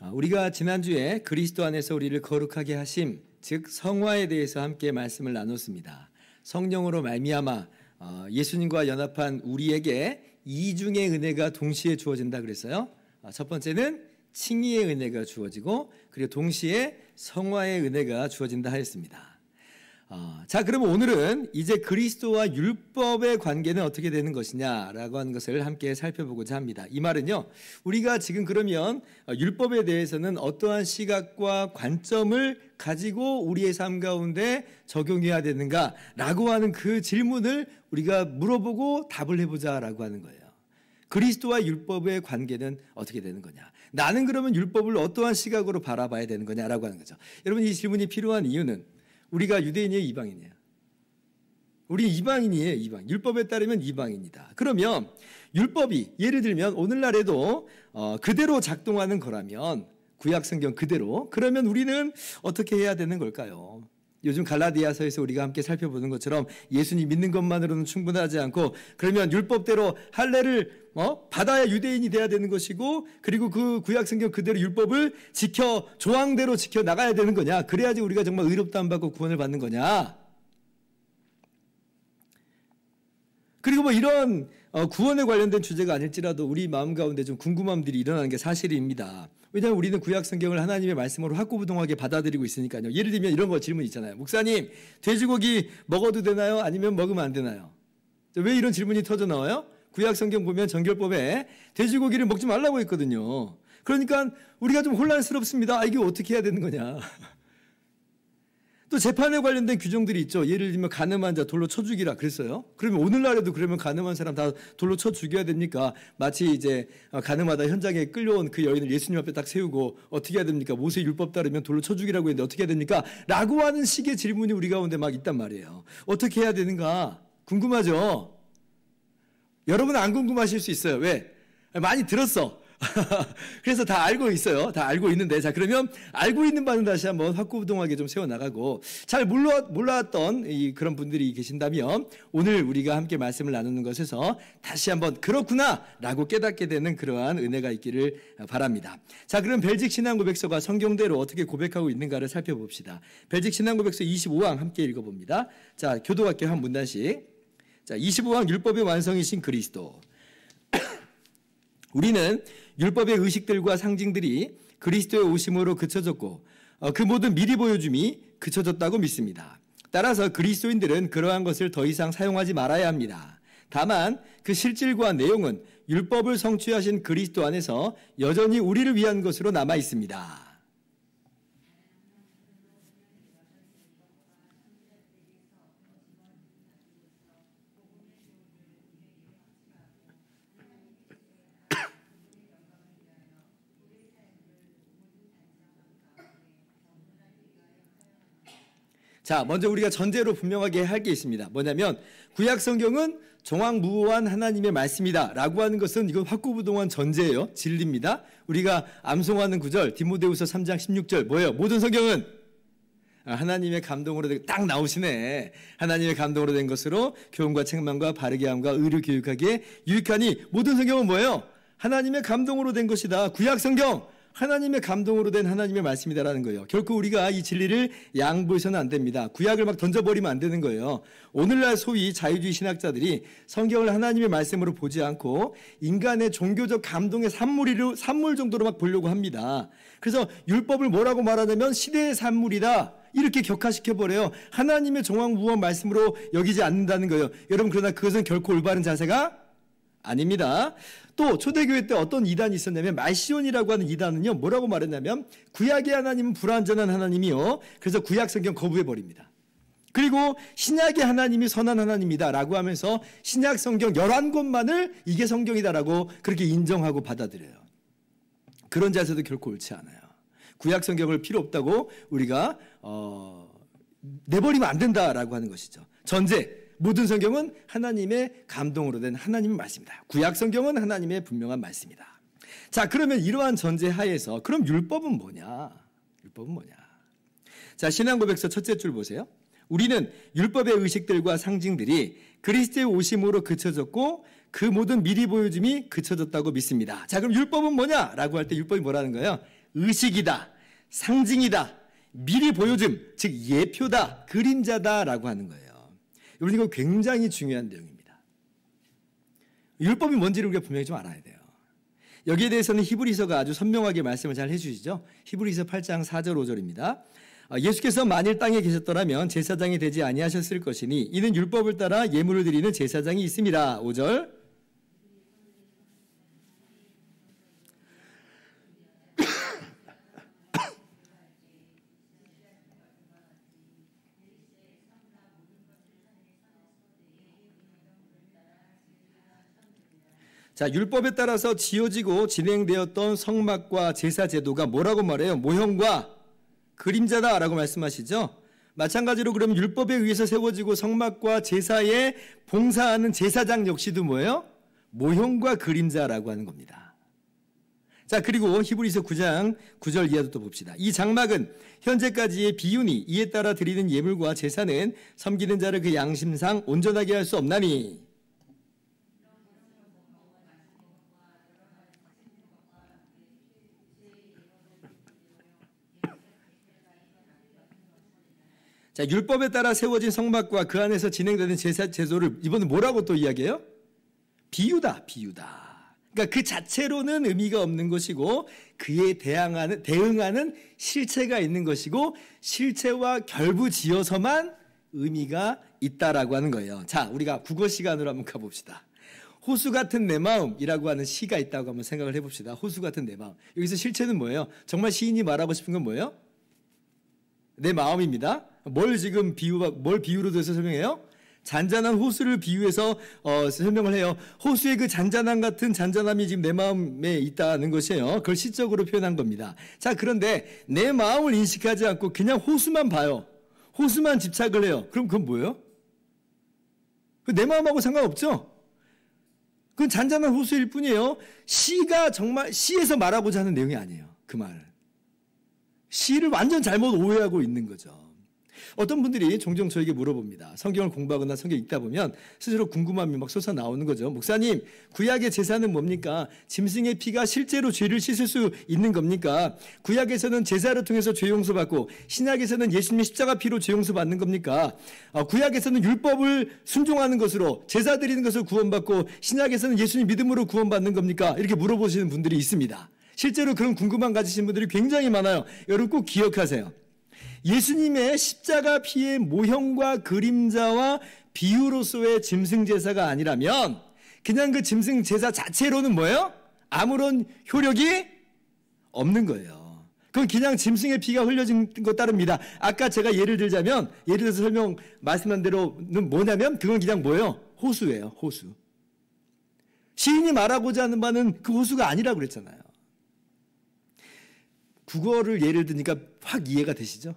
우리가 지난주에 그리스도 안에서 우리를 거룩하게 하심, 즉 성화에 대해서 함께 말씀을 나눴습니다. 성령으로 말미암아 예수님과 연합한 우리에게 이중의 은혜가 동시에 주어진다 그랬어요. 첫 번째는 칭의의 은혜가 주어지고 그리고 동시에 성화의 은혜가 주어진다 하였습니다. 자, 그러면 오늘은 이제 그리스도와 율법의 관계는 어떻게 되는 것이냐라고 하는 것을 함께 살펴보고자 합니다. 이 말은요, 우리가 지금 그러면 율법에 대해서는 어떠한 시각과 관점을 가지고 우리의 삶 가운데 적용해야 되는가라고 하는 그 질문을 우리가 물어보고 답을 해보자라고 하는 거예요. 그리스도와 율법의 관계는 어떻게 되는 거냐? 나는 그러면 율법을 어떠한 시각으로 바라봐야 되는 거냐라고 하는 거죠. 여러분, 이 질문이 필요한 이유는 우리가 유대인이에요, 이방인이에요? 우리 이방인이에요, 이방. 율법에 따르면 이방인이다. 그러면 율법이 예를 들면 오늘날에도 그대로 작동하는 거라면, 구약 성경 그대로, 그러면 우리는 어떻게 해야 되는 걸까요? 요즘 갈라디아서에서 우리가 함께 살펴보는 것처럼 예수님 믿는 것만으로는 충분하지 않고, 그러면 율법대로 할례를 받아야 유대인이 돼야 되는 것이고, 그리고 그 구약 성경 그대로 율법을 지켜 조항대로 지켜 나가야 되는 거냐? 그래야지 우리가 정말 의롭다함 받고 구원을 받는 거냐? 그리고 뭐 이런 구원에 관련된 주제가 아닐지라도 우리 마음 가운데 좀 궁금함들이 일어나는 게 사실입니다. 왜냐하면 우리는 구약 성경을 하나님의 말씀으로 확고부동하게 받아들이고 있으니까요. 예를 들면 이런 거 질문 있잖아요. 목사님, 돼지고기 먹어도 되나요? 아니면 먹으면 안 되나요? 왜 이런 질문이 터져 나와요? 구약 성경 보면 정결법에 돼지고기를 먹지 말라고 했거든요. 그러니까 우리가 좀 혼란스럽습니다. 이게 어떻게 해야 되는 거냐? 또 재판에 관련된 규정들이 있죠. 예를 들면 가늠한 자 돌로 쳐 죽이라 그랬어요. 그러면 오늘날에도 그러면 가늠한 사람 다 돌로 쳐 죽여야 됩니까? 마치 이제 가늠하다 현장에 끌려온 그 여인을 예수님 앞에 딱 세우고 어떻게 해야 됩니까? 모세 율법 따르면 돌로 쳐 죽이라고 했는데 어떻게 해야 됩니까? 라고 하는 식의 질문이 우리 가운데 막 있단 말이에요. 어떻게 해야 되는가? 궁금하죠? 여러분은 안 궁금하실 수 있어요. 왜? 많이 들었어. 그래서 다 알고 있어요. 다 알고 있는데, 자, 그러면 알고 있는 바는 다시 한번 확고부동하게 좀 세워나가고, 잘 몰랐던 그런 분들이 계신다면 오늘 우리가 함께 말씀을 나누는 것에서 다시 한번 그렇구나 라고 깨닫게 되는 그러한 은혜가 있기를 바랍니다. 자, 그럼 벨직 신앙고백서가 성경대로 어떻게 고백하고 있는가를 살펴봅시다. 벨직 신앙고백서 25항 함께 읽어봅니다. 자, 교도학교 한 문단씩. 자, 25항 율법의 완성이신 그리스도. 우리는 율법의 의식들과 상징들이 그리스도의 오심으로 그쳐졌고 그 모든 미리 보여줌이 그쳐졌다고 믿습니다. 따라서 그리스도인들은 그러한 것을 더 이상 사용하지 말아야 합니다. 다만 그 실질과 내용은 율법을 성취하신 그리스도 안에서 여전히 우리를 위한 것으로 남아 있습니다. 자, 먼저 우리가 전제로 분명하게 할 게 있습니다. 뭐냐면 구약 성경은 정확무오한 하나님의 말씀이다 라고 하는 것은 이건 확고부동한 전제예요. 진리입니다. 우리가 암송하는 구절 디모데후서 3장 16절 뭐예요? 모든 성경은 하나님의 감동으로 딱 나오시네. 하나님의 감동으로 된 것으로 교훈과 책망과 바르게 함과 의를 교육하기에 유익하니 모든 성경은 뭐예요? 하나님의 감동으로 된 것이다. 구약 성경 하나님의 감동으로 된 하나님의 말씀이다라는 거예요. 결코 우리가 이 진리를 양보해서는 안 됩니다. 구약을 막 던져버리면 안 되는 거예요. 오늘날 소위 자유주의 신학자들이 성경을 하나님의 말씀으로 보지 않고 인간의 종교적 감동의 산물 정도로 막 보려고 합니다. 그래서 율법을 뭐라고 말하냐면 시대의 산물이다. 이렇게 격화시켜버려요. 하나님의 정확무오한 말씀으로 여기지 않는다는 거예요. 여러분, 그러나 그것은 결코 올바른 자세가 아닙니다. 또 초대교회 때 어떤 이단이 있었냐면 말시온이라고 하는 이단은요, 뭐라고 말했냐면 구약의 하나님은 불완전한 하나님이요, 그래서 구약 성경 거부해버립니다. 그리고 신약의 하나님이 선한 하나님이다 라고 하면서 신약 성경 11권만을 이게 성경이다라고 그렇게 인정하고 받아들여요. 그런 자세도 결코 옳지 않아요. 구약 성경을 필요 없다고 우리가 내버리면 안 된다라고 하는 것이죠. 전제, 모든 성경은 하나님의 감동으로 된 하나님의 말씀이다. 구약 성경은 하나님의 분명한 말씀이다. 자, 그러면 이러한 전제 하에서 그럼 율법은 뭐냐? 율법은 뭐냐? 자, 신앙고백서 첫째 줄 보세요. 우리는 율법의 의식들과 상징들이 그리스도의 오심으로 그쳐졌고 그 모든 미리 보여줌이 그쳐졌다고 믿습니다. 자, 그럼 율법은 뭐냐라고 할 때 율법이 뭐라는 거예요? 의식이다, 상징이다, 미리 보여줌, 즉 예표다, 그림자다라고 하는 거예요. 여러분 이거 굉장히 중요한 내용입니다. 율법이 뭔지를 우리가 분명히 좀 알아야 돼요. 여기에 대해서는 히브리서가 아주 선명하게 말씀을 잘 해주시죠. 히브리서 8장 4절 5절입니다. 예수께서 만일 땅에 계셨더라면 제사장이 되지 아니하셨을 것이니 이는 율법을 따라 예물을 드리는 제사장이 있습니다. 5절. 자, 율법에 따라서 지어지고 진행되었던 성막과 제사 제도가 뭐라고 말해요? 모형과 그림자다라고 말씀하시죠. 마찬가지로 그럼 율법에 의해서 세워지고 성막과 제사에 봉사하는 제사장 역시도 뭐예요? 모형과 그림자라고 하는 겁니다. 자, 그리고 히브리서 9장 9절 이하도 또 봅시다. 이 장막은 현재까지의 비유니 이에 따라 드리는 예물과 제사는 섬기는 자를 그 양심상 온전하게 할 수 없나니. 자, 율법에 따라 세워진 성막과 그 안에서 진행되는 제사 제도를 이번에 뭐라고 또 이야기해요? 비유다, 비유다. 그러니까 그 자체로는 의미가 없는 것이고 그에 대응하는 실체가 있는 것이고 실체와 결부지어서만 의미가 있다라고 하는 거예요. 자, 우리가 국어 시간으로 한번 가봅시다. 호수 같은 내 마음이라고 하는 시가 있다고 한번 생각을 해봅시다. 호수 같은 내 마음. 여기서 실체는 뭐예요? 정말 시인이 말하고 싶은 건 뭐예요? 내 마음입니다. 뭘 비유로 들어서 설명해요? 잔잔한 호수를 비유해서 설명을 해요. 호수의 그 잔잔함 같은 잔잔함이 지금 내 마음에 있다는 것이에요. 그걸 시적으로 표현한 겁니다. 자, 그런데 내 마음을 인식하지 않고 그냥 호수만 봐요. 호수만 집착을 해요. 그럼 그건 뭐예요? 내 마음하고 상관없죠? 그건 잔잔한 호수일 뿐이에요. 시가 정말 시에서 말하고자 하는 내용이 아니에요. 그 말. 시를 완전 잘못 오해하고 있는 거죠. 어떤 분들이 종종 저에게 물어봅니다. 성경을 공부하거나 성경 읽다 보면 스스로 궁금함이 막 솟아나오는 거죠. 목사님, 구약의 제사는 뭡니까? 짐승의 피가 실제로 죄를 씻을 수 있는 겁니까? 구약에서는 제사를 통해서 죄 용서받고 신약에서는 예수님의 십자가 피로 죄 용서받는 겁니까? 구약에서는 율법을 순종하는 것으로 제사 드리는 것을 구원받고 신약에서는 예수님 믿음으로 구원받는 겁니까? 이렇게 물어보시는 분들이 있습니다. 실제로 그런 궁금함 가지신 분들이 굉장히 많아요. 여러분 꼭 기억하세요. 예수님의 십자가 피의 모형과 그림자와 비유로서의 짐승 제사가 아니라면 그냥 그 짐승 제사 자체로는 뭐예요? 아무런 효력이 없는 거예요. 그건 그냥 짐승의 피가 흘려진 것 따릅니다. 아까 제가 예를 들어서 말씀한 대로는 뭐냐면 그건 그냥 뭐예요? 호수예요. 호수. 시인이 말하고자 하는 바는 그 호수가 아니라고 그랬잖아요. 국어를 예를 드니까 확 이해가 되시죠?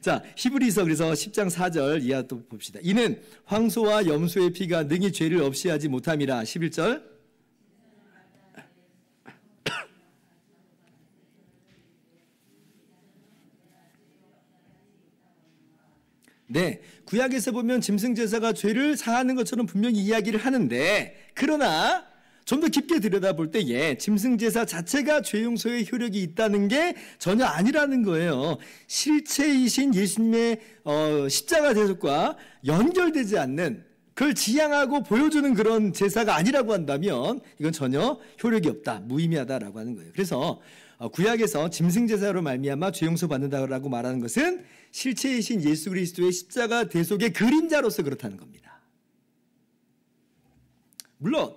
자, 히브리서 그래서 10장 4절 이하 또 봅시다. 이는 황소와 염소의 피가 능히 죄를 없이 하지 못함이라. 11절. 네, 구약에서 보면 짐승 제사가 죄를 사하는 것처럼 분명히 이야기를 하는데, 그러나 좀 더 깊게 들여다볼 때에 짐승 제사 자체가 죄 용서의 효력이 있다는 게 전혀 아니라는 거예요. 실체이신 예수님의 십자가 대속과 연결되지 않는, 그걸 지향하고 보여주는 그런 제사가 아니라고 한다면 이건 전혀 효력이 없다, 무의미하다라고 하는 거예요. 그래서 구약에서 짐승 제사로 말미암아 죄 용서 받는다라고 말하는 것은 실체이신 예수 그리스도의 십자가 대속의 그림자로서 그렇다는 겁니다. 물론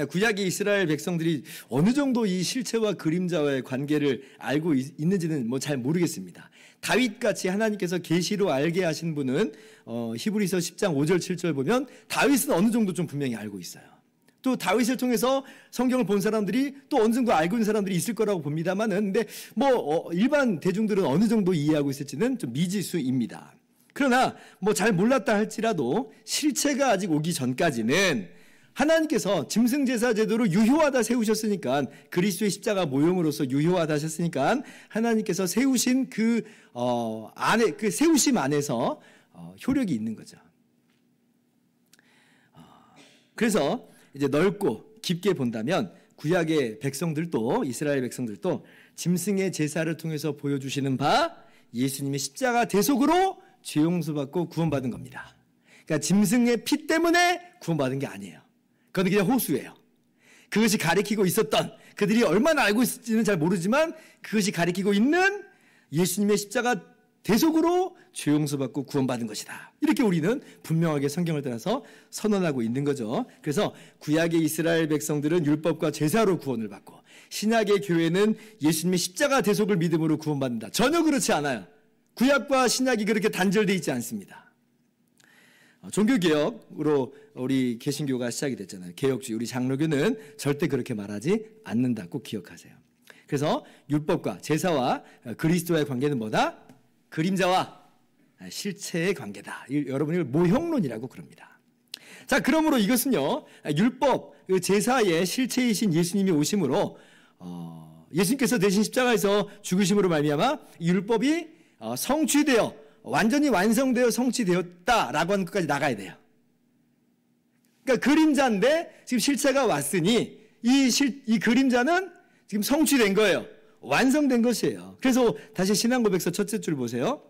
구약의 이스라엘 백성들이 어느 정도 이 실체와 그림자와의 관계를 알고 있는지는 잘 모르겠습니다. 다윗같이 하나님께서 계시로 알게 하신 분은 히브리서 10장 5절 7절 보면 다윗은 어느 정도 좀 분명히 알고 있어요. 또 다윗을 통해서 성경을 본 사람들이 또 어느 정도 알고 있는 사람들이 있을 거라고 봅니다만은, 근데 일반 대중들은 어느 정도 이해하고 있을지는 좀 미지수입니다. 그러나 잘 몰랐다 할지라도 실체가 아직 오기 전까지는 하나님께서 짐승 제사 제도를 유효하다 세우셨으니까, 그리스도의 십자가 모형으로서 유효하다 하셨으니까 하나님께서 세우신 그 세우심 안에서 효력이 있는 거죠. 그래서 이제 넓고 깊게 본다면 구약의 백성들도, 이스라엘 백성들도 짐승의 제사를 통해서 보여주시는 바 예수님의 십자가 대속으로 죄 용서받고 구원받은 겁니다. 그러니까 짐승의 피 때문에 구원받은 게 아니에요. 그건 그냥 호수예요. 그것이 가리키고 있었던, 그들이 얼마나 알고 있을지는 잘 모르지만 그것이 가리키고 있는 예수님의 십자가 대속으로 죄 용서받고 구원받은 것이다. 이렇게 우리는 분명하게 성경을 따라서 선언하고 있는 거죠. 그래서 구약의 이스라엘 백성들은 율법과 제사로 구원을 받고, 신약의 교회는 예수님의 십자가 대속을 믿음으로 구원받는다. 전혀 그렇지 않아요. 구약과 신약이 그렇게 단절되어 있지 않습니다. 종교개혁으로 우리 개신교가 시작이 됐잖아요. 개혁주의, 우리 장로교는 절대 그렇게 말하지 않는다. 꼭 기억하세요. 그래서 율법과 제사와 그리스도와의 관계는 뭐다? 그림자와 실체의 관계다. 여러분이 모형론이라고 그럽니다. 자, 그러므로 이것은요, 율법, 제사의 실체이신 예수님이 오심으로 예수님께서 대신 십자가에서 죽으심으로 말미암아 율법이 성취되어 완전히 완성되어 성취되었다라고 하는 것까지 나가야 돼요. 그러니까 그림자인데 지금 실체가 왔으니 이 그림자는 지금 성취된 거예요. 완성된 것이에요. 그래서 다시 신앙고백서 첫째 줄 보세요.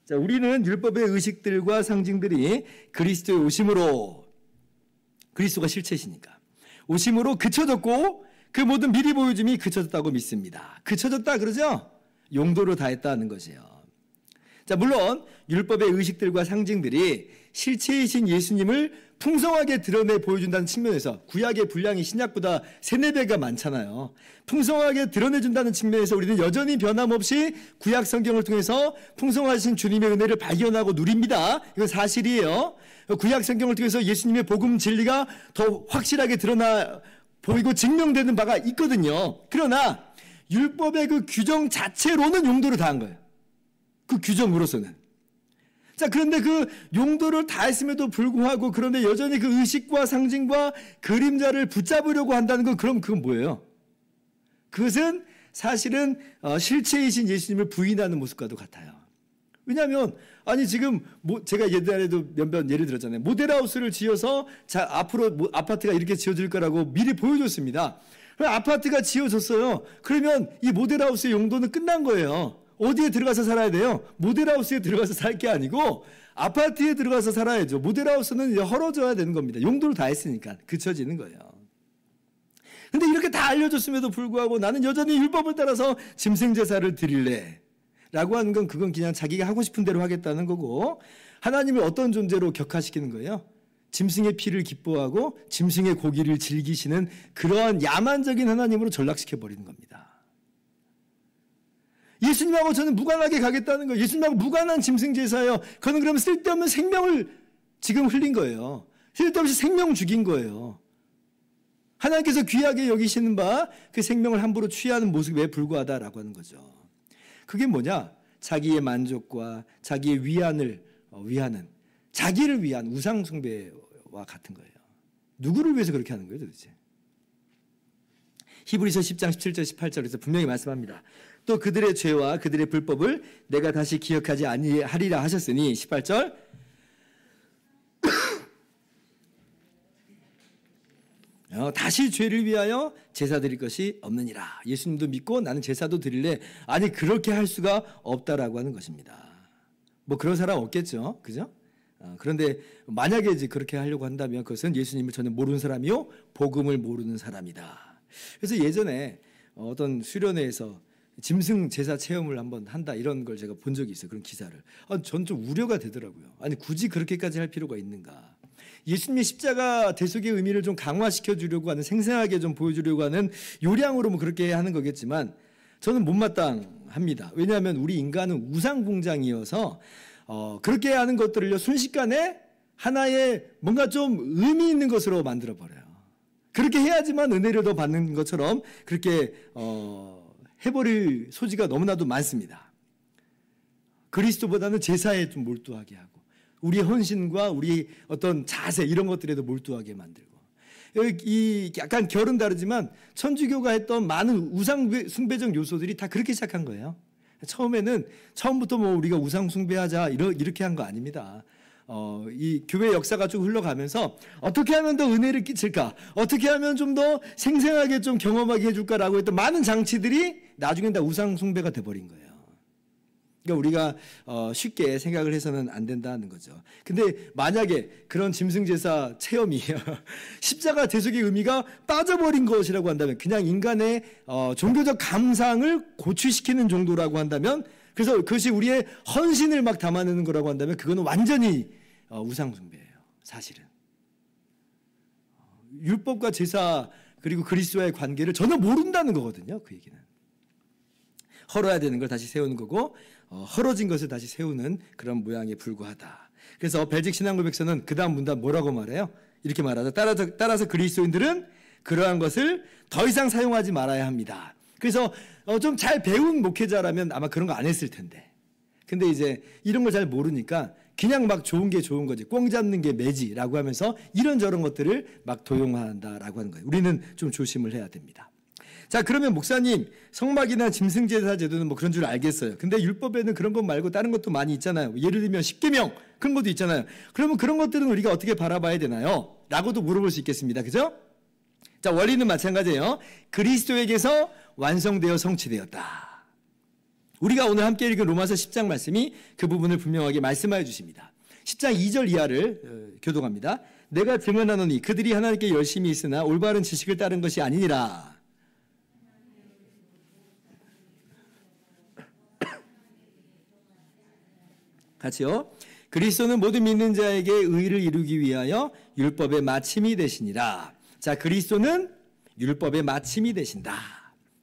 자, 우리는 율법의 의식들과 상징들이 그리스도의 오심으로, 그리스도가 실체시니까 오심으로 그쳐졌고 그 모든 미리 보여줌이 그쳐졌다고 믿습니다. 그쳐졌다 그러죠? 용도를 다했다는 것이에요. 자, 물론 율법의 의식들과 상징들이 실체이신 예수님을 풍성하게 드러내 보여준다는 측면에서, 구약의 분량이 신약보다 3-4배가 많잖아요. 풍성하게 드러내준다는 측면에서 우리는 여전히 변함없이 구약 성경을 통해서 풍성하신 주님의 은혜를 발견하고 누립니다. 이건 사실이에요. 구약 성경을 통해서 예수님의 복음 진리가 더 확실하게 드러나 보이고 증명되는 바가 있거든요. 그러나 율법의 그 규정 자체로는 용도를 다한 거예요. 그 규정으로서는. 자, 그런데 그 용도를 다했음에도 불구하고 그런데 여전히 그 의식과 상징과 그림자를 붙잡으려고 한다는 건 그럼 그건 뭐예요? 그것은 사실은 실체이신 예수님을 부인하는 모습과도 같아요. 왜냐하면 아니 지금 제가 옛날에도 몇번 예를 들었잖아요. 모델하우스를 지어서 앞으로 아파트가 이렇게 지어질 거라고 미리 보여줬습니다. 그럼 아파트가 지어졌어요. 그러면 이 모델하우스의 용도는 끝난 거예요. 어디에 들어가서 살아야 돼요? 모델하우스에 들어가서 살 게 아니고 아파트에 들어가서 살아야죠. 모델하우스는 이제 헐어져야 되는 겁니다. 용도를 다 했으니까 그쳐지는 거예요. 근데 이렇게 다 알려줬음에도 불구하고 나는 여전히 율법을 따라서 짐승제사를 드릴래 라고 하는 건 그건 그냥 자기가 하고 싶은 대로 하겠다는 거고, 하나님을 어떤 존재로 격화시키는 거예요? 짐승의 피를 기뻐하고 짐승의 고기를 즐기시는 그러한 야만적인 하나님으로 전락시켜버리는 겁니다. 예수님하고 저는 무관하게 가겠다는 거예요. 예수님하고 무관한 짐승제사예요. 그는 그러면 쓸데없는 생명을 지금 흘린 거예요. 쓸데없이 생명 죽인 거예요. 하나님께서 귀하게 여기시는 바 그 생명을 함부로 취하는 모습에 불과하다라고 하는 거죠. 그게 뭐냐? 자기의 만족과 자기의 위안을 위하는, 자기를 위한 우상 숭배와 같은 거예요. 누구를 위해서 그렇게 하는 거예요 도대체? 히브리서 10장 17절 18절에서 분명히 말씀합니다. 또 그들의 죄와 그들의 불법을 내가 다시 기억하지 아니하리라 하셨으니 18절 다시 죄를 위하여 제사 드릴 것이 없느니라. 예수님도 믿고 나는 제사도 드릴래. 아니 그렇게 할 수가 없다라고 하는 것입니다. 뭐 그런 사람 없겠죠. 그죠? 그런데 만약에 이제 그렇게 하려고 한다면 그것은 예수님을 전혀 모르는 사람이요 복음을 모르는 사람이다. 그래서 예전에 어떤 수련회에서 짐승 제사 체험을 한번 한다 이런 걸 제가 본 적이 있어요. 그런 기사를. 전 좀 우려가 되더라고요. 아니 굳이 그렇게까지 할 필요가 있는가. 예수님의 십자가 대속의 의미를 좀 강화시켜 주려고 하는, 생생하게 좀 보여주려고 하는 요량으로 뭐 그렇게 하는 거겠지만 저는 못마땅합니다. 왜냐하면 우리 인간은 우상공장이어서 그렇게 하는 것들을요 순식간에 하나의 뭔가 좀 의미 있는 것으로 만들어버려요. 그렇게 해야지만 은혜를 더 받는 것처럼 그렇게 해버릴 소지가 너무나도 많습니다. 그리스도보다는 제사에 좀 몰두하게 하고 우리의 헌신과 우리 어떤 자세 이런 것들에도 몰두하게 만들고, 이 약간 결은 다르지만 천주교가 했던 많은 우상 숭배적 요소들이 다 그렇게 시작한 거예요. 처음부터 뭐 우리가 우상 숭배하자 이렇게 한 거 아닙니다. 이 교회 역사가 쭉 흘러가면서 어떻게 하면 더 은혜를 끼칠까? 어떻게 하면 좀 더 생생하게 좀 경험하게 해줄까라고 했던 많은 장치들이 나중엔 다 우상 숭배가 돼버린 거예요. 그러니까 우리가 쉽게 생각을 해서는 안 된다는 거죠. 근데 만약에 그런 짐승제사 체험이 십자가 대속의 의미가 빠져버린 것이라고 한다면, 그냥 인간의 종교적 감상을 고취시키는 정도라고 한다면, 그래서 그것이 우리의 헌신을 막 담아내는 거라고 한다면 그거는 완전히 우상숭배예요. 사실은 율법과 제사 그리고 그리스도와의 관계를 전혀 모른다는 거거든요. 그 얘기는 헐어야 되는 걸 다시 세우는 거고, 헐어진 것을 다시 세우는 그런 모양에 불과하다. 그래서 벨직 신앙고백서는 그 다음 문단 뭐라고 말해요? 이렇게 말하죠. 따라서 그리스도인들은 그러한 것을 더 이상 사용하지 말아야 합니다. 그래서 좀 잘 배운 목회자라면 아마 그런 거 안 했을 텐데, 근데 이제 이런 걸 잘 모르니까 그냥 막 좋은 게 좋은 거지, 꽁 잡는 게 매지라고 하면서 이런저런 것들을 막 도용한다라고 하는 거예요. 우리는 좀 조심을 해야 됩니다. 자, 그러면 목사님, 성막이나 짐승제사 제도는 뭐 그런 줄 알겠어요. 근데 율법에는 그런 것 말고 다른 것도 많이 있잖아요. 예를 들면 십계명 그런 것도 있잖아요. 그러면 그런 것들은 우리가 어떻게 바라봐야 되나요? 라고도 물어볼 수 있겠습니다. 그죠? 자, 원리는 마찬가지예요. 그리스도에게서 완성되어 성취되었다. 우리가 오늘 함께 읽은 로마서 10장 말씀이 그 부분을 분명하게 말씀하여 주십니다. 10장 2절 이하를 교독합니다. 내가 증언하노니 그들이 하나님께 열심히 있으나 올바른 지식을 따른 것이 아니니라. 같이요. 그리스도는 모든 믿는 자에게 의를 이루기 위하여 율법의 마침이 되시니라. 자, 그리스도는 율법의 마침이 되신다.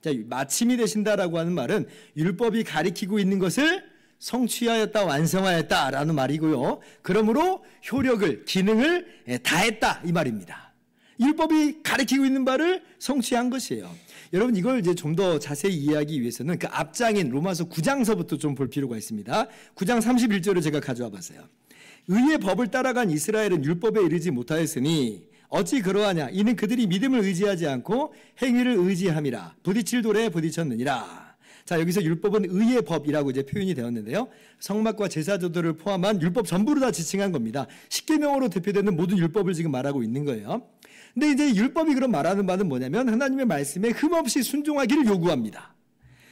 자, 마침이 되신다라고 하는 말은 율법이 가리키고 있는 것을 성취하였다, 완성하였다라는 말이고요. 그러므로 효력을, 기능을 다했다 이 말입니다. 율법이 가리키고 있는 바를 성취한 것이에요. 여러분, 이걸 이제 좀 더 자세히 이해하기 위해서는 그 앞장인 로마서 9장서부터 좀 볼 필요가 있습니다. 9장 31절을 제가 가져와 봤어요. 의의 법을 따라간 이스라엘은 율법에 이르지 못하였으니 어찌 그러하냐? 이는 그들이 믿음을 의지하지 않고 행위를 의지함이라. 부딪힐 돌에 부딪혔느니라. 자, 여기서 율법은 의의 법이라고 이제 표현이 되었는데요. 성막과 제사제도를 포함한 율법 전부를 다 지칭한 겁니다. 십계명으로 대표되는 모든 율법을 지금 말하고 있는 거예요. 근데 이제 율법이 그런 말하는 바는 뭐냐면 하나님의 말씀에 흠없이 순종하기를 요구합니다.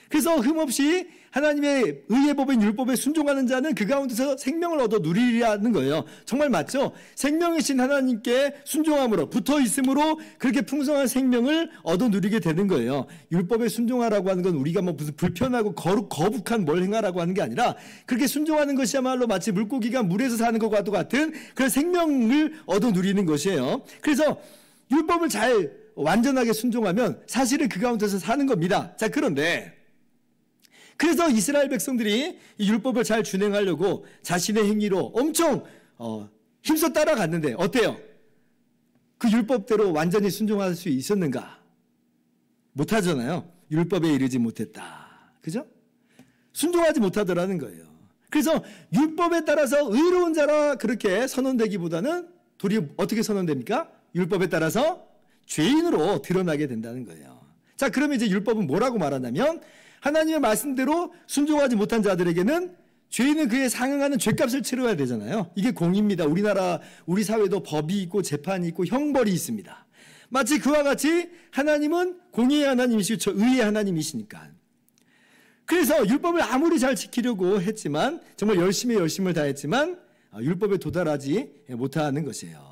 그래서 흠없이 하나님의 의의 법인 율법에 순종하는 자는 그 가운데서 생명을 얻어 누리리라는 거예요. 정말 맞죠? 생명이신 하나님께 순종함으로, 붙어 있음으로 그렇게 풍성한 생명을 얻어 누리게 되는 거예요. 율법에 순종하라고 하는 건 우리가 뭐 무슨 불편하고 거북한 뭘 행하라고 하는 게 아니라, 그렇게 순종하는 것이야말로 마치 물고기가 물에서 사는 것과도 같은 그런 생명을 얻어 누리는 것이에요. 그래서 율법을 잘 완전하게 순종하면 사실은 그 가운데서 사는 겁니다. 자, 그래서 이스라엘 백성들이 이 율법을 잘 준행하려고 자신의 행위로 엄청 힘써 따라갔는데 어때요? 그 율법대로 완전히 순종할 수 있었는가? 못하잖아요. 율법에 이르지 못했다. 그죠? 순종하지 못하더라는 거예요. 그래서 율법에 따라서 의로운 자라 그렇게 선언되기보다는 도리어 어떻게 선언됩니까? 율법에 따라서 죄인으로 드러나게 된다는 거예요. 자, 그러면 이제 율법은 뭐라고 말하냐면 하나님의 말씀대로 순종하지 못한 자들에게는 죄인은 그에 상응하는 죄값을 치러야 되잖아요. 이게 공의입니다. 우리 사회도 법이 있고 재판이 있고 형벌이 있습니다. 마치 그와 같이 하나님은 공의의 하나님이시고 의의 하나님이시니까. 그래서 율법을 아무리 잘 지키려고 했지만, 정말 열심을 다했지만 율법에 도달하지 못하는 것이에요.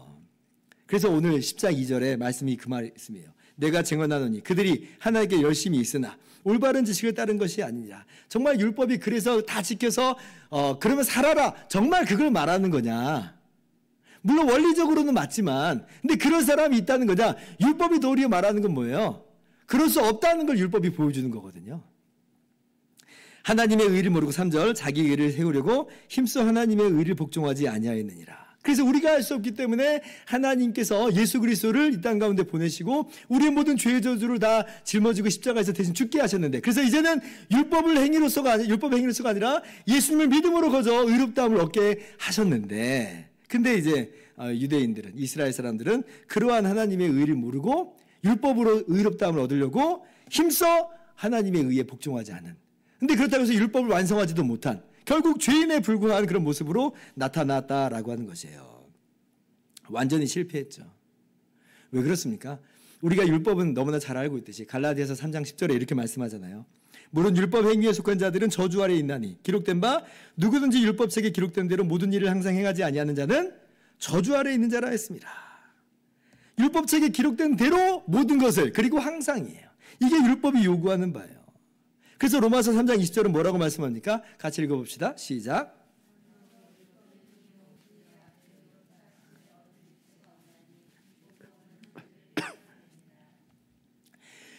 그래서 오늘 10장 2절에 말씀이 그 말씀이에요. 내가 증언하노니 그들이 하나님께 열심히 있으나 올바른 지식을 따른 것이 아니냐. 정말 율법이 그래서 다 지켜서 그러면 살아라, 정말 그걸 말하는 거냐? 물론 원리적으로는 맞지만, 근데 그런 사람이 있다는 거냐? 율법이 도리어 말하는 건 뭐예요? 그럴 수 없다는 걸 율법이 보여주는 거거든요. 하나님의 의를 모르고 3절 자기 의를 세우려고 힘써 하나님의 의를 복종하지 아니하였느니라. 그래서 우리가 할 수 없기 때문에 하나님께서 예수 그리스도를 이 땅 가운데 보내시고 우리의 모든 죄의 저주를 다 짊어지고 십자가에서 대신 죽게 하셨는데, 그래서 이제는 율법 행위로서가 아니라 예수님을 믿음으로 거저 의롭다함을 얻게 하셨는데, 근데 이제 유대인들은, 이스라엘 사람들은 그러한 하나님의 의를 모르고 율법으로 의롭다함을 얻으려고 힘써 하나님의 의에 복종하지 않은, 근데 그렇다고 해서 율법을 완성하지도 못한, 결국 죄인에 불과한 그런 모습으로 나타났다라고 하는 것이에요. 완전히 실패했죠. 왜 그렇습니까? 우리가 율법은 너무나 잘 알고 있듯이 갈라디아서 3장 10절에 이렇게 말씀하잖아요. 물론 율법 행위에 속한 자들은 저주 아래에 있나니 기록된 바 누구든지 율법책에 기록된 대로 모든 일을 항상 행하지 아니하는 자는 저주 아래에 있는 자라 했습니다. 율법책에 기록된 대로 모든 것을, 그리고 항상이에요. 이게 율법이 요구하는 바예요. 그래서 로마서 3장 20절은 뭐라고 말씀합니까? 같이 읽어봅시다. 시작.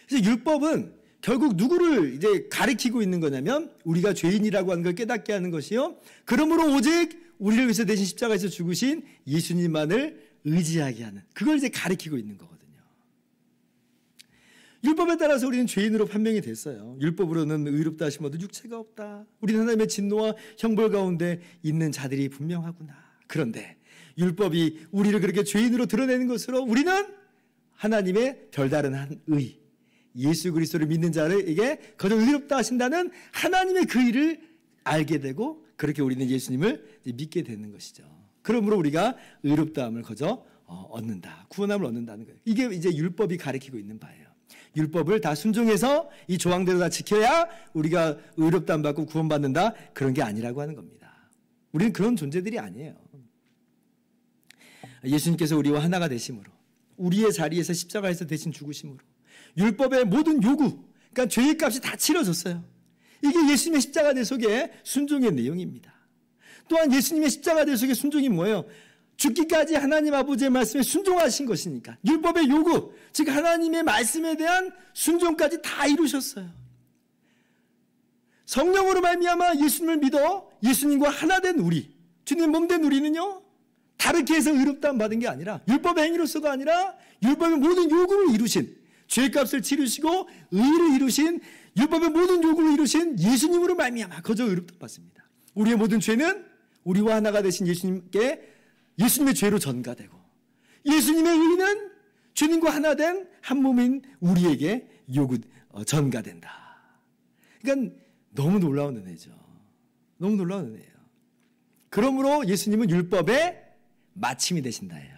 그래서 율법은 결국 누구를 이제 가리키고 있는 거냐면 우리가 죄인이라고 하는 걸 깨닫게 하는 것이요. 그러므로 오직 우리를 위해서 대신 십자가에서 죽으신 예수님만을 의지하게 하는, 그걸 이제 가리키고 있는 거거든요. 율법에 따라서 우리는 죄인으로 판명이 됐어요. 율법으로는 의롭다 하신 분도 육체가 없다. 우리는 하나님의 진노와 형벌 가운데 있는 자들이 분명하구나. 그런데 율법이 우리를 그렇게 죄인으로 드러내는 것으로 우리는 하나님의 별다른 한 의, 예수 그리스도를 믿는 자에게 거저 의롭다 하신다는 하나님의 그 의를 알게 되고, 그렇게 우리는 예수님을 믿게 되는 것이죠. 그러므로 우리가 의롭다함을 거저 얻는다, 구원함을 얻는다는 거예요. 이게 이제 율법이 가리키고 있는 바예요. 율법을 다 순종해서 이 조항대로 다 지켜야 우리가 의롭다함 받고 구원받는다, 그런 게 아니라고 하는 겁니다. 우리는 그런 존재들이 아니에요. 예수님께서 우리와 하나가 되심으로, 우리의 자리에서 십자가에서 대신 죽으심으로 율법의 모든 요구, 그러니까 죄의 값이 다 치러졌어요. 이게 예수님의 십자가대 속의 순종의 내용입니다. 또한 예수님의 십자가대 속의 순종이 뭐예요? 죽기까지 하나님 아버지의 말씀에 순종하신 것이니까 율법의 요구, 즉 하나님의 말씀에 대한 순종까지 다 이루셨어요. 성령으로 말미암아 예수님을 믿어 예수님과 하나 된 우리, 주님 몸된 우리는요, 다르게 해서 의롭다함 받은 게 아니라 율법의 행위로서가 아니라 율법의 모든 요구를 이루신, 죄값을 치르시고 의를 이루신, 율법의 모든 요구를 이루신 예수님으로 말미암아 거저 의롭다 받습니다. 우리의 모든 죄는 우리와 하나가 되신 예수님께, 예수님의 죄로 전가되고, 예수님의 의는 주님과 하나 된 한 몸인 우리에게 전가된다. 그러니까 너무 놀라운 은혜죠. 너무 놀라운 은혜예요. 그러므로 예수님은 율법의 마침이 되신다예요.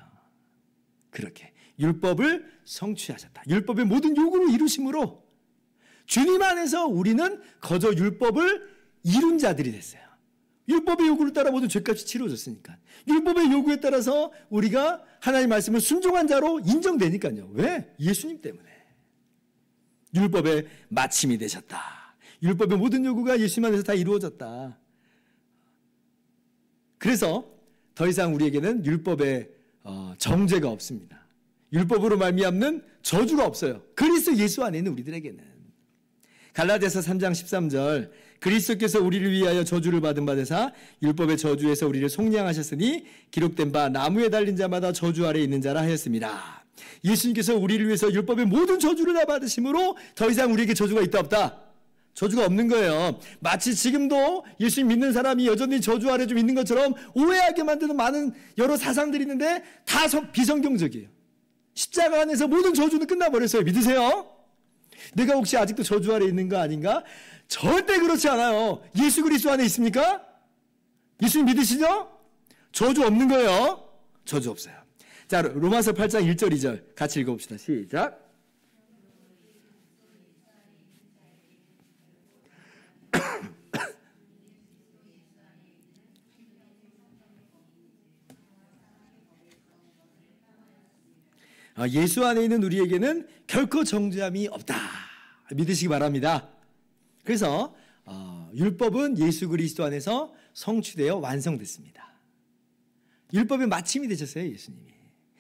그렇게 율법을 성취하셨다. 율법의 모든 요구를 이루심으로 주님 안에서 우리는 거저 율법을 이룬 자들이 됐어요. 율법의 요구를 따라 모든 죄값이 치러졌으니까. 율법의 요구에 따라서 우리가 하나님의 말씀을 순종한 자로 인정되니까요. 왜? 예수님 때문에. 율법의 마침이 되셨다. 율법의 모든 요구가 예수님 안에서 다 이루어졌다. 그래서 더 이상 우리에게는 율법의 정죄가 없습니다. 율법으로 말미암는 저주가 없어요. 그리스도 예수 안에 있는 우리들에게는. 갈라디아서 3장 13절, 그리스도께서 우리를 위하여 저주를 받은 바 되사 율법의 저주에서 우리를 속량하셨으니 기록된 바 나무에 달린 자마다 저주 아래에 있는 자라 하였습니다. 예수님께서 우리를 위해서 율법의 모든 저주를 다 받으심으로 더 이상 우리에게 저주가 있다 없다? 저주가 없는 거예요. 마치 지금도 예수님 믿는 사람이 여전히 저주 아래 좀 있는 것처럼 오해하게 만드는 많은 여러 사상들이 있는데 다 비성경적이에요. 십자가 안에서 모든 저주는 끝나버렸어요. 믿으세요? 내가 혹시 아직도 저주 아래 있는 거 아닌가? 절대 그렇지 않아요. 예수 그리스도 안에 있습니까? 예수님 믿으시죠? 저주 없는 거예요. 저주 없어요. 자, 로마서 8장 1절 2절 같이 읽어봅시다. 시작. 예수 안에 있는 우리에게는 결코 정죄함이 없다. 믿으시기 바랍니다. 그래서 율법은 예수 그리스도 안에서 성취되어 완성됐습니다. 율법의 마침이 되셨어요, 예수님이.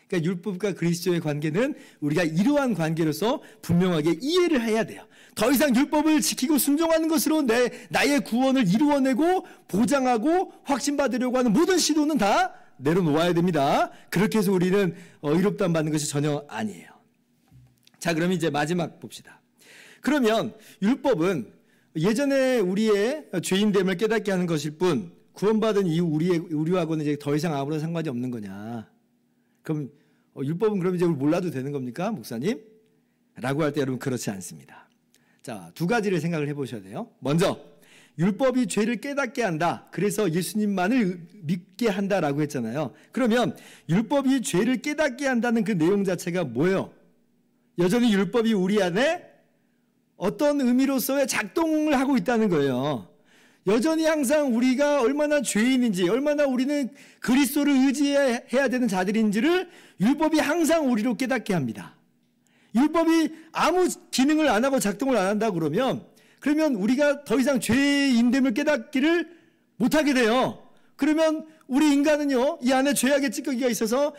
그러니까 율법과 그리스도의 관계는 우리가 이러한 관계로서 분명하게 이해를 해야 돼요. 더 이상 율법을 지키고 순종하는 것으로 나의 구원을 이루어내고 보장하고 확신받으려고 하는 모든 시도는 다 내려놓아야 됩니다. 그렇게 해서 우리는 의롭다함 받는 것이 전혀 아니에요. 자, 그럼 이제 마지막 봅시다. 그러면 율법은 예전에 우리의 죄인됨을 깨닫게 하는 것일 뿐 구원받은 이후 우리하고는 이제 더 이상 아무런 상관이 없는 거냐? 그럼 율법은 그럼 이제 몰라도 되는 겁니까, 목사님? 라고 할 때 여러분 그렇지 않습니다. 자, 두 가지를 생각을 해보셔야 돼요. 먼저 율법이 죄를 깨닫게 한다. 그래서 예수님만을 믿게 한다라고 했잖아요. 그러면 율법이 죄를 깨닫게 한다는 그 내용 자체가 뭐예요? 여전히 율법이 우리 안에 어떤 의미로서의 작동을 하고 있다는 거예요. 여전히 항상 우리가 얼마나 죄인인지, 얼마나 우리는 그리스도를 의지해야 되는 자들인지를 율법이 항상 우리로 깨닫게 합니다. 율법이 아무 기능을 안 하고 작동을 안 한다 그러면 우리가 더 이상 죄인됨을 깨닫기를 못하게 돼요. 그러면 우리 인간은요, 이 안에 죄악의 찌꺼기가 있어서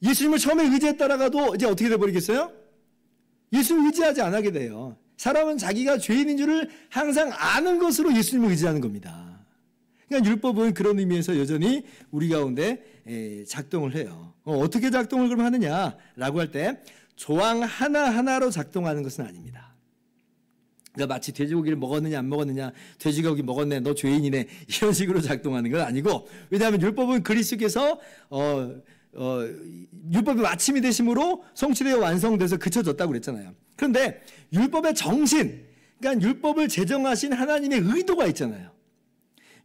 예수님을 처음에 의지했다라가도 이제 어떻게 돼버리겠어요? 예수를 의지하지 안 하게 돼요. 사람은 자기가 죄인인 줄을 항상 아는 것으로 예수님을 의지하는 겁니다. 그러니까 율법은 그런 의미에서 여전히 우리 가운데 작동을 해요. 어떻게 작동을 그럼 하느냐라고 할 때 조항 하나하나로 작동하는 것은 아닙니다. 그러니까 마치 돼지고기를 먹었느냐 안 먹었느냐, 돼지고기 먹었네 너 죄인이네 이런 식으로 작동하는 건 아니고, 왜냐하면 율법은 그리스도께서 율법이 마침이 되심으로 성취되어 완성돼서 그쳐졌다고 그랬잖아요. 그런데 율법의 정신, 그러니까 율법을 제정하신 하나님의 의도가 있잖아요.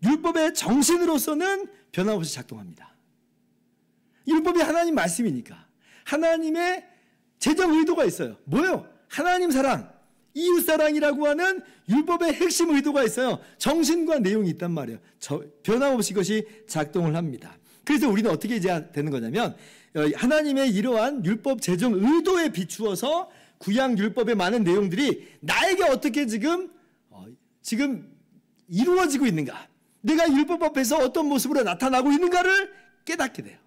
율법의 정신으로서는 변함없이 작동합니다. 율법이 하나님 말씀이니까 하나님의 제정 의도가 있어요. 뭐예요? 하나님 사랑, 이웃사랑이라고 하는 율법의 핵심 의도가 있어요. 정신과 내용이 있단 말이에요. 변함없이 그것이 작동을 합니다. 그래서 우리는 어떻게 이제 되는 거냐면, 하나님의 이러한 율법 제정 의도에 비추어서 구약 율법의 많은 내용들이 나에게 어떻게 지금 이루어지고 있는가, 내가 율법 앞에서 어떤 모습으로 나타나고 있는가를 깨닫게 돼요.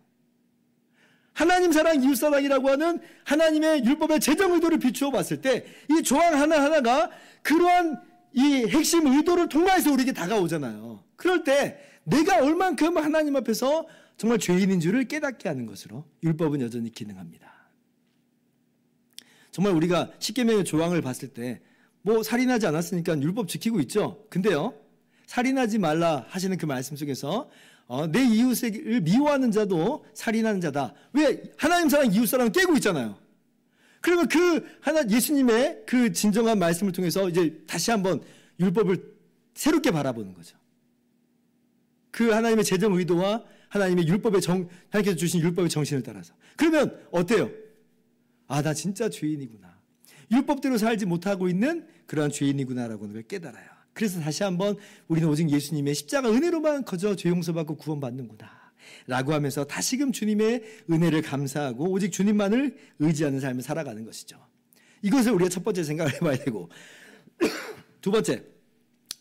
하나님 사랑, 이웃 사랑이라고 하는 하나님의 율법의 제정 의도를 비추어 봤을 때 이 조항 하나하나가 그러한 이 핵심 의도를 통과해서 우리에게 다가오잖아요. 그럴 때 내가 얼만큼 하나님 앞에서 정말 죄인인 줄을 깨닫게 하는 것으로 율법은 여전히 기능합니다. 정말 우리가 십계명의 조항을 봤을 때 뭐 살인하지 않았으니까 율법 지키고 있죠. 근데요, 살인하지 말라 하시는 그 말씀 속에서 내 이웃을 미워하는 자도 살인하는 자다. 왜? 하나님 사랑, 이웃 사랑을 깨고 있잖아요. 그러면 예수님의 그 진정한 말씀을 통해서 이제 다시 한번 율법을 새롭게 바라보는 거죠. 그 하나님의 제정 의도와 하나님의 하나님께서 주신 율법의 정신을 따라서. 그러면 어때요? 아, 나 진짜 죄인이구나. 율법대로 살지 못하고 있는 그러한 죄인이구나라고 하는 걸 깨달아요. 그래서 다시 한번 우리는 오직 예수님의 십자가 은혜로만 거저 죄 용서받고 구원받는구나 라고 하면서 다시금 주님의 은혜를 감사하고 오직 주님만을 의지하는 삶을 살아가는 것이죠. 이것을 우리가 첫 번째 생각을 해봐야 되고, 두 번째,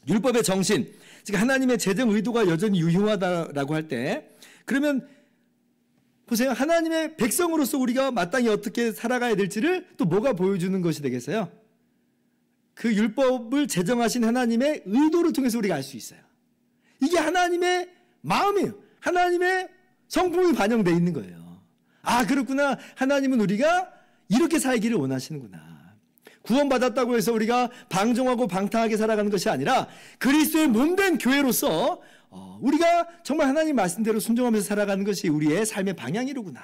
율법의 정신, 즉 하나님의 제정 의도가 여전히 유효하다라고 할 때, 그러면 보세요. 하나님의 백성으로서 우리가 마땅히 어떻게 살아가야 될지를 또 뭐가 보여주는 것이 되겠어요? 그 율법을 제정하신 하나님의 의도를 통해서 우리가 알 수 있어요. 이게 하나님의 마음이에요. 하나님의 성품이 반영되어 있는 거예요. 아, 그렇구나. 하나님은 우리가 이렇게 살기를 원하시는구나. 구원받았다고 해서 우리가 방종하고 방탕하게 살아가는 것이 아니라 그리스도의 몸된 교회로서 우리가 정말 하나님 말씀대로 순종하면서 살아가는 것이 우리의 삶의 방향이로구나.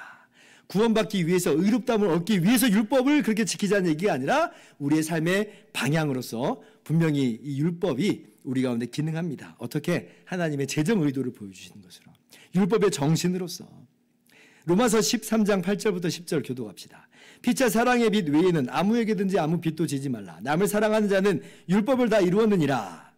구원받기 위해서, 의롭다함을 얻기 위해서 율법을 그렇게 지키자는 얘기가 아니라 우리의 삶의 방향으로서 분명히 이 율법이 우리 가운데 기능합니다. 어떻게? 하나님의 제정 의도를 보여주시는 것으로, 율법의 정신으로서. 로마서 13장 8절부터 10절 교독합시다. 피차 사랑의 빛 외에는 아무에게든지 아무 빚도 지지 말라. 남을 사랑하는 자는 율법을 다 이루었느니라.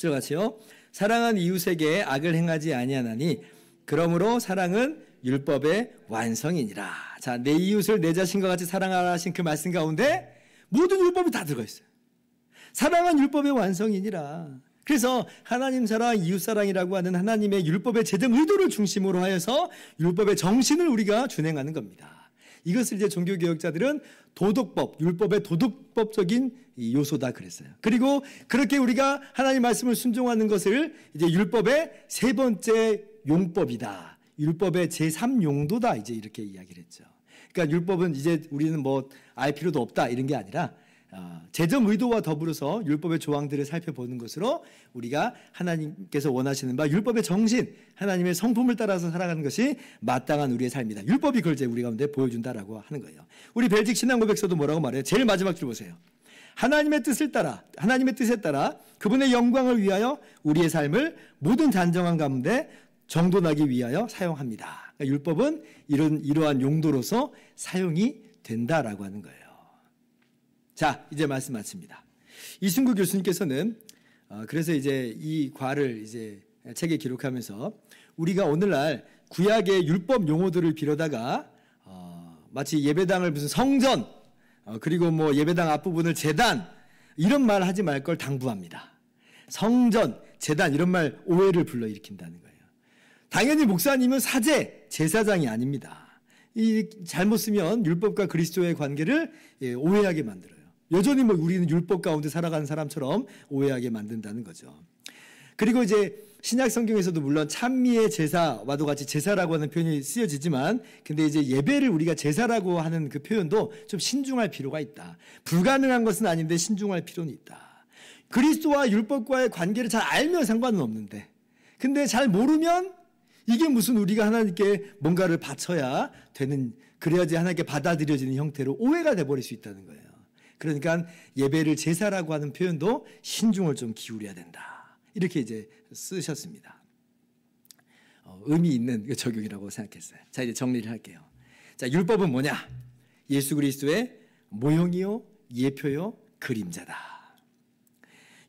같이요. 사랑한 이웃에게 악을 행하지 아니하나니 그러므로 사랑은 율법의 완성이니라. 자, 내 이웃을 내 자신과 같이 사랑하라 하신 그 말씀 가운데 모든 율법이 다 들어가 있어요. 사랑은 율법의 완성이니라. 그래서 하나님 사랑, 이웃 사랑이라고 하는 하나님의 율법의 제정 의도를 중심으로 하여서 율법의 정신을 우리가 준행하는 겁니다. 이것을 이제 종교개혁자들은 도덕법, 율법의 도덕법적인 요소다 그랬어요. 그리고 그렇게 우리가 하나님 말씀을 순종하는 것을 이제 율법의 세 번째 용법이다. 율법의 제3용도다. 이제 이렇게 이야기를 했죠. 그러니까 율법은 이제 우리는 뭐 알 필요도 없다 이런 게 아니라 재정 의도와 더불어서 율법의 조항들을 살펴보는 것으로 우리가 하나님께서 원하시는 바 율법의 정신, 하나님의 성품을 따라서 살아가는 것이 마땅한 우리의 삶이다. 율법이 그걸 이제 우리 가운데 보여준다라고 하는 거예요. 우리 벨직 신앙 고백서도 뭐라고 말해요? 제일 마지막 줄 보세요. 하나님의 뜻에 따라 그분의 영광을 위하여 우리의 삶을 모든 단정한 가운데 정돈하기 위하여 사용합니다. 그러니까 율법은 이러한 용도로서 사용이 된다라고 하는 거예요. 자, 이제 말씀 마칩니다. 이순구 교수님께서는 그래서 이제 이 과를 이제 책에 기록하면서 우리가 오늘날 구약의 율법 용어들을 빌어다가 마치 예배당을 무슨 성전 그리고 뭐 예배당 앞부분을 제단 이런 말 하지 말 걸 당부합니다. 성전, 제단 이런 말 오해를 불러일으킨다는 거예요. 당연히 목사님은 사제, 제사장이 아닙니다. 이 잘못 쓰면 율법과 그리스도의 관계를 오해하게 만들어요. 여전히 뭐 우리는 율법 가운데 살아가는 사람처럼 오해하게 만든다는 거죠. 그리고 이제 신약 성경에서도 물론 찬미의 제사와도 같이 제사라고 하는 표현이 쓰여지지만 근데 이제 예배를 우리가 제사라고 하는 그 표현도 좀 신중할 필요가 있다. 불가능한 것은 아닌데 신중할 필요는 있다. 그리스도와 율법과의 관계를 잘 알면 상관은 없는데 근데 잘 모르면 이게 무슨 우리가 하나님께 뭔가를 바쳐야 되는 그래야지 하나님께 받아들여지는 형태로 오해가 돼버릴 수 있다는 거예요. 그러니까 예배를 제사라고 하는 표현도 신중을 좀 기울여야 된다. 이렇게 이제 쓰셨습니다. 의미 있는 적용이라고 생각했어요. 자, 이제 정리를 할게요. 자, 율법은 뭐냐? 예수 그리스도의 모형이요, 예표요, 그림자다.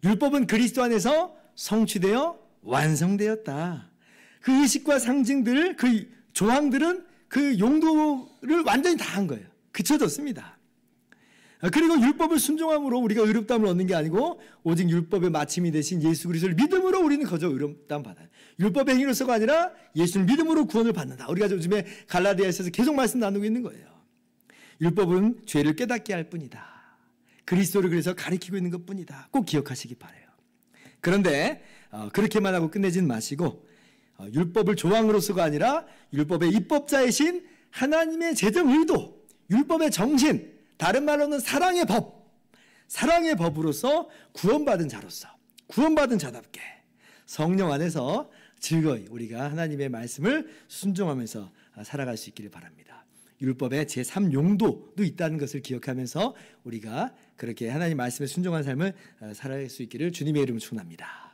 율법은 그리스도 안에서 성취되어 완성되었다. 그 의식과 상징들, 그 조항들은 그 용도를 완전히 다 한 거예요. 그쳐졌습니다. 그리고 율법을 순종함으로 우리가 의롭다함을 얻는 게 아니고 오직 율법의 마침이 되신 예수 그리스도를 믿음으로 우리는 거저 의롭다함 받아요. 율법의 행위로서가 아니라 예수를 믿음으로 구원을 받는다. 우리가 요즘에 갈라디아서에서 계속 말씀 나누고 있는 거예요. 율법은 죄를 깨닫게 할 뿐이다. 그리스도를 그래서 가리키고 있는 것뿐이다. 꼭 기억하시기 바라요. 그런데 그렇게만 하고 끝내진 마시고 율법을 조항으로서가 아니라 율법의 입법자이신 하나님의 재정 의도, 율법의 정신, 다른 말로는 사랑의 법으로서 구원받은 자로서, 구원받은 자답게 성령 안에서 즐거이 우리가 하나님의 말씀을 순종하면서 살아갈 수 있기를 바랍니다. 율법의 제3용도도 있다는 것을 기억하면서 우리가 그렇게 하나님 말씀에 순종한 삶을 살아갈 수 있기를 주님의 이름으로 축원합니다.